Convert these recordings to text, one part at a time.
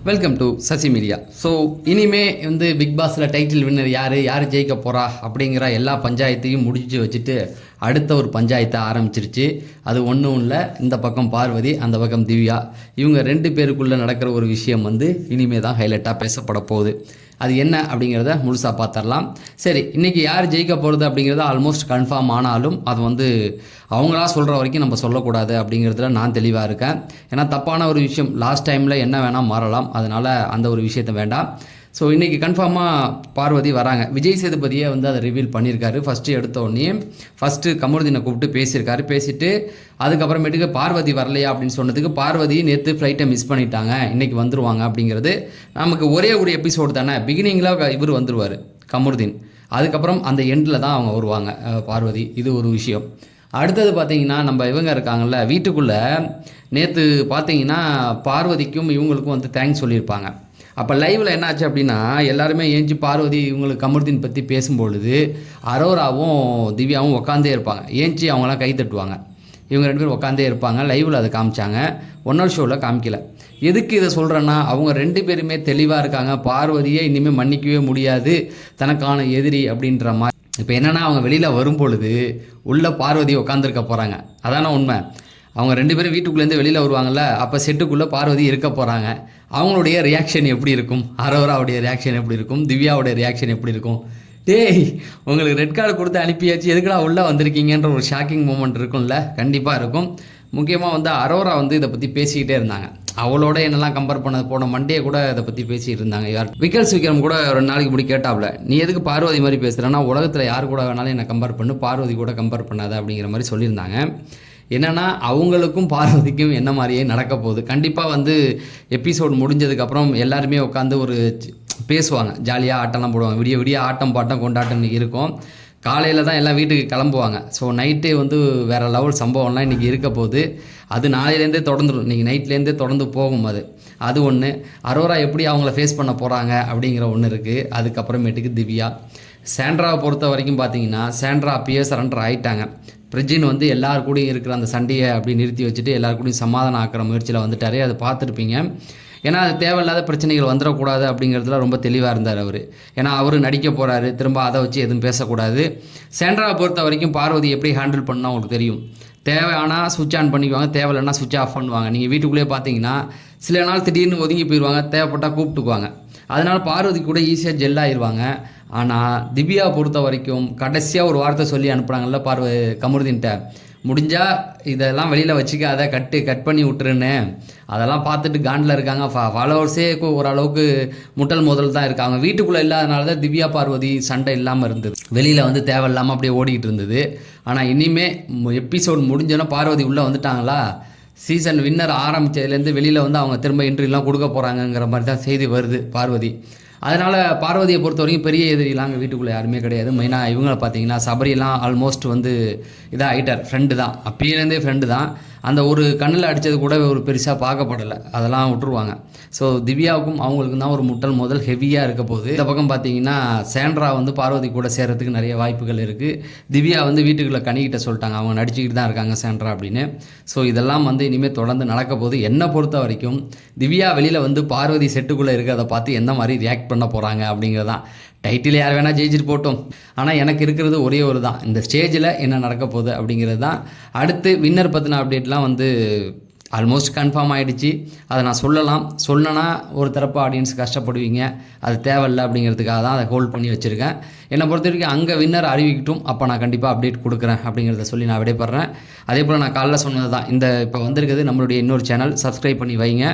Welcome to Sasi media. So இனிமே வந்து big பாஸில் டைட்டில் வின்னர் யார் ஜெயிக்க போகிறா அப்படிங்கிற எல்லா பஞ்சாயத்தையும் முடிச்சு வச்சுட்டு அடுத்த ஒரு பஞ்சாயத்தை ஆரம்பிச்சிருச்சு. அது ஒன்றும் இல்லை, இந்த பக்கம் பார்வதி, அந்த பக்கம் திவ்யா. இவங்க 2 பேருக்குள்ளே நடக்கிற ஒரு விஷயம் வந்து இனிமே தான் ஹைலைட்டாக பேசப்பட போகுது. அது என்ன அப்படிங்கிறத முழுசாக பார்த்துடலாம். சரி, இன்றைக்கி யார் ஜெயிக்க போகிறது அப்படிங்கிறத ஆல்மோஸ்ட் கன்ஃபார்ம் ஆனாலும் அது வந்து அவங்களா சொல்கிற வரைக்கும் நம்ம சொல்லக்கூடாது அப்படிங்கிறதுல நான் தெளிவாக இருக்கேன். ஏன்னா தப்பான ஒரு விஷயம் லாஸ்ட் டைமில் என்ன வேணால் மாறலாம், அதனால் அந்த ஒரு விஷயத்தை வேண்டாம். ஸோ இன்றைக்கி கன்ஃபார்மாக பார்வதி வராங்க. விஜய் சேதுபதியே வந்து அதை ரிவீல் பண்ணியிருக்காரு. ஃபஸ்ட்டு கமருதீனை கூப்பிட்டு பேசியிருக்காரு. பேசிவிட்டு அதுக்கப்புறமேட்டுக்கு பார்வதி வரலையா அப்படின்னு சொன்னதுக்கு பார்வதி நேற்று ஃப்ளைட்டை மிஸ் பண்ணிட்டாங்க, இன்றைக்கி வந்துடுவாங்க அப்படிங்கிறது நமக்கு ஒரே ஒரு எபிசோடு தானே. பிகினிங்கில் இவர் வந்துடுவார் கமருதீன், அதுக்கப்புறம் அந்த எண்டில் தான் அவங்க வருவாங்க பார்வதி. இது ஒரு விஷயம். அடுத்தது பார்த்திங்கன்னா நம்ம இவங்க இருக்காங்கள்ல வீட்டுக்குள்ளே, நேற்று பார்த்திங்கன்னா பார்வதிக்கும் இவங்களுக்கும் வந்து தேங்க்ஸ் சொல்லியிருப்பாங்க. அப்போ லைவில் என்னாச்சு அப்படின்னா எல்லாருமே ஏஞ்சி பார்வதி இவங்களுக்கு கமருதீன் பற்றி பேசும்பொழுது அரோராவும் திவ்யாவும் உட்காந்தே இருப்பாங்க. ஏஞ்சி அவங்களாம் கை தட்டுவாங்க. இவங்க 2 பேரும் உட்காந்தே இருப்பாங்க. லைவில் அதை காமிச்சாங்க, ஒன்னொரு ஷோவில் காமிக்கல. எதுக்கு இதை சொல்கிறேன்னா, அவங்க 2 பேருமே தெளிவாக இருக்காங்க. பார்வதியை இனிமேல் மன்னிக்கவே முடியாது, தனக்கான எதிரி அப்படின்ற மாதிரி. இப்போ என்னென்னா, அவங்க வெளியில் வரும்பொழுது உள்ளே பார்வதி உட்காந்துருக்க போகிறாங்க. அதான உண்மை. அவங்க 2 பேரும் வீட்டுக்குள்ளேருந்து வெளியில் வருவாங்கள்ல, அப்போ செட்டுக்குள்ளே பார்வதி இருக்க போகிறாங்க. அவங்களுடைய ரியாக்ஷன் எப்படி இருக்கும், அரோராவுடைய ரியாக்ஷன் எப்படி இருக்கும், திவ்யாவுடைய ரியாக்ஷன் எப்படி இருக்கும்? டேய், உங்களுக்கு ரெட் கார்டு கொடுத்து அனுப்பியாச்சு, எதுக்குடா உள்ளே வந்திருக்கீங்கன்ற ஒரு ஷாக்கிங் மூமெண்ட் இருக்கும்ல, கண்டிப்பாக இருக்கும். முக்கியமாக வந்து அரோரா வந்து இதை பற்றி பேசிக்கிட்டே இருந்தாங்க. அவளோட என்னெல்லாம் கம்பேர் பண்ணது போன மண்டே கூட இதை பற்றி பேசிகிட்டு இருந்தாங்க. யார் விக்கல்ஸ் விக்ரம் கூட 2 நாளைக்கு முடி கேட்டாப்ல, நீ எதுக்கு பார்வதி மாதிரி பேசுகிறேன்னா, உலகத்தில் யார் கூட வேணாலும் என்னை கம்பேர் பண்ணு, பார்வதி கூட கம்பேர் பண்ணாத அப்படிங்கிற மாதிரி சொல்லியிருந்தாங்க. என்னென்னா அவங்களுக்கும் பார்வதிக்கும் என்ன மாதிரியே நடக்க போகுது. கண்டிப்பாக வந்து எபிசோடு முடிஞ்சதுக்கப்புறம் எல்லாருமே உட்காந்து ஒரு பேசுவாங்க, ஜாலியாக ஆட்டம்லாம் போடுவாங்க. விடிய விடிய ஆட்டம் பாட்டம் கொண்டாட்டம் இருக்கும். காலையில் தான் எல்லாம் வீட்டுக்கு கிளம்புவாங்க. ஸோ நைட்டே வந்து வேறு லெவல் சம்பவம்லாம் இன்றைக்கி இருக்க போகுது. அது நாளையிலேருந்தே தொடர்ந்துடும், இன்றைக்கி நைட்லேருந்தே தொடர்ந்து போகும். அது ஒன்று. அரோரா எப்படி அவங்கள ஃபேஸ் பண்ண போகிறாங்க அப்படிங்கிற ஒன்று இருக்குது. அதுக்கப்புறமேட்டுக்கு திவ்யா, சாண்ட்ராவை பொறுத்த வரைக்கும் பார்த்தீங்கன்னா சாண்ட்ரா அப்பயே சரண்டர் ஆகிட்டாங்க. பிரஜின் வந்து எல்லார் கூடயும் இருக்கிற அந்த சண்டையை அப்படி நிறுத்தி வச்சுட்டு எல்லார் கூடயும் சமாதானம் ஆக்கிற முயற்சியில் வந்துட்டார். அதை பார்த்துருப்பீங்க. ஏன்னா அது தேவையில்லாத பிரச்சனைகள் வந்துடக்கூடாது அப்படிங்கிறதுல ரொம்ப தெளிவாக இருந்தார் அவர். ஏன்னா அவர் நடிக்க போகிறாரு, திரும்ப அதை வச்சு எதுவும் பேசக்கூடாது. சாண்ட்ராவை பொறுத்த வரைக்கும் பார்வதி எப்படி ஹேண்டில் பண்ணால் அவங்களுக்கு தெரியும். தேவையானால் சுவிட்ச் ஆன் பண்ணிக்குவாங்க, தேவையில்லைன்னா சுவிட்ச் ஆஃப் பண்ணுவாங்க. நீங்கள் வீட்டுக்குள்ளேயே பார்த்தீங்கன்னா சில நாள் திடீர்னு ஒதுங்கி போயிடுவாங்க, தேவைப்பட்டால் கூப்பிட்டுக்குவாங்க. அதனால் பார்வதி கூட ஈஸியாக ஜெல்லாகிடுவாங்க. ஆனால் திவ்யா பொறுத்த வரைக்கும் கடைசியாக ஒரு வார்த்தை சொல்லி அனுப்புகிறாங்கல்ல கமருதீன்ட்ட, முடிஞ்சால் இதெல்லாம் வெளியில் வச்சுக்காத, கட் பண்ணி விட்டுருன்னு. அதெல்லாம் பார்த்துட்டு காண்டில் இருக்காங்க. ஃபாலோவர்ஸே ஓரளவுக்கு முட்டல் முதல் தான் இருக்காங்க. வீட்டுக்குள்ளே இல்லாதனால தான் திவ்யா பார்வதி சண்டை இல்லாமல் இருந்தது, வெளியில் வந்து தேவையில்லாமல் அப்படியே ஓடிக்கிட்டு இருந்தது. ஆனால் இனிமேல் எபிசோடு முடிஞ்சோன்னா பார்வதி உள்ளே வந்துட்டாங்களா, சீசன் வின்னர் ஆரம்பித்ததுலேருந்து வெளியில் வந்து அவங்க திரும்ப இன்டர்வியூலாம் கொடுக்க போகிறாங்கங்கிற மாதிரி தான் செய்தி வருது பார்வதி. அதனால் பார்வதியை பொறுத்த வரைக்கும் பெரிய எதிரிலாம் அங்கே வீட்டுக்குள்ளே யாருமே கிடையாது. மெயினாக இவங்களை பார்த்தீங்கன்னா சபரியெல்லாம் ஆல்மோஸ்ட் வந்து இதாக ஆகிட்டார், ஃப்ரெண்டு தான், அப்பயிலேருந்தே ஃப்ரெண்டு தான். அந்த ஒரு கண்ணில் அடித்தது கூட ஒரு பெருசாக பார்க்கப்படலை, அதெல்லாம் விட்டுருவாங்க. ஸோ திவ்யாவுக்கும் அவங்களுக்கும் தான் ஒரு முட்டல் முதல் ஹெவியாக இருக்க போகுது. இந்த பக்கம் பார்த்தீங்கன்னா சாண்ட்ரா வந்து பார்வதி கூட சேர்கிறதுக்கு நிறைய வாய்ப்புகள் இருக்குது. திவ்யா வந்து வீட்டுக்குள்ளே கனிக்கிட்ட சொல்லிட்டாங்க, அவங்க நடிச்சுக்கிட்டு தான் இருக்காங்க சாண்ட்ரா அப்படின்னு. ஸோ இதெல்லாம் வந்து இனிமேல் தொடர்ந்து நடக்க போகுது. என்னை பொறுத்த வரைக்கும் திவ்யா வெளியில் வந்து பார்வதி செட்டுக்குள்ளே இருக்கிறத பார்த்து எந்த மாதிரி ரியாக்ட் பண்ண போகிறாங்க அப்படிங்கிறதான். டைட்டில் யார் வேணால் ஜெயிச்சுட்டு போட்டோம், ஆனால் எனக்கு இருக்கிறது ஒரே ஒரு தான், இந்த ஸ்டேஜில் என்ன நடக்க போகுது அப்படிங்கிறது தான். அடுத்து வின்னர் பற்றின அப்டேட்லாம் வந்து ஆல்மோஸ்ட் கன்ஃபார்ம் ஆகிடுச்சு. அதை நான் சொன்னேன்னா ஒரு தரப்பு ஆடியன்ஸ் கஷ்டப்படுவீங்க, அது தேவையில்லை அப்படிங்கிறதுக்காக தான் அதை ஹோல்ட் பண்ணி வச்சுருக்கேன். என்னை பொறுத்த வரைக்கும் அங்கே வின்னர் அறிவிக்கட்டும், அப்போ நான் கண்டிப்பாக அப்டேட் கொடுக்குறேன் அப்படிங்கிறத சொல்லி நான் விடைபெறேன். அதே போல் நான் காலைல சொன்னது தான், இந்த இப்போ வந்திருக்கிறது நம்மளுடைய இன்னொரு சேனல், சப்ஸ்கிரைப் பண்ணி வைங்க.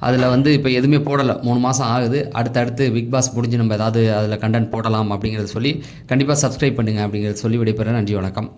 அதில் வந்து இப்போ எதுவுமே போடலை, 3 மாதம் ஆகுது. அடுத்தடுத்து பிக் பாஸ் முடிஞ்சு நம்ம ஏதாவது அதில் கண்டென்ட் போடலாம் அப்படிங்கிறத சொல்லி கண்டிப்பாக சப்ஸ்கிரைப் பண்ணுங்கள் அப்படிங்கிறத சொல்லி விடைபெறேன். நன்றி, வணக்கம்.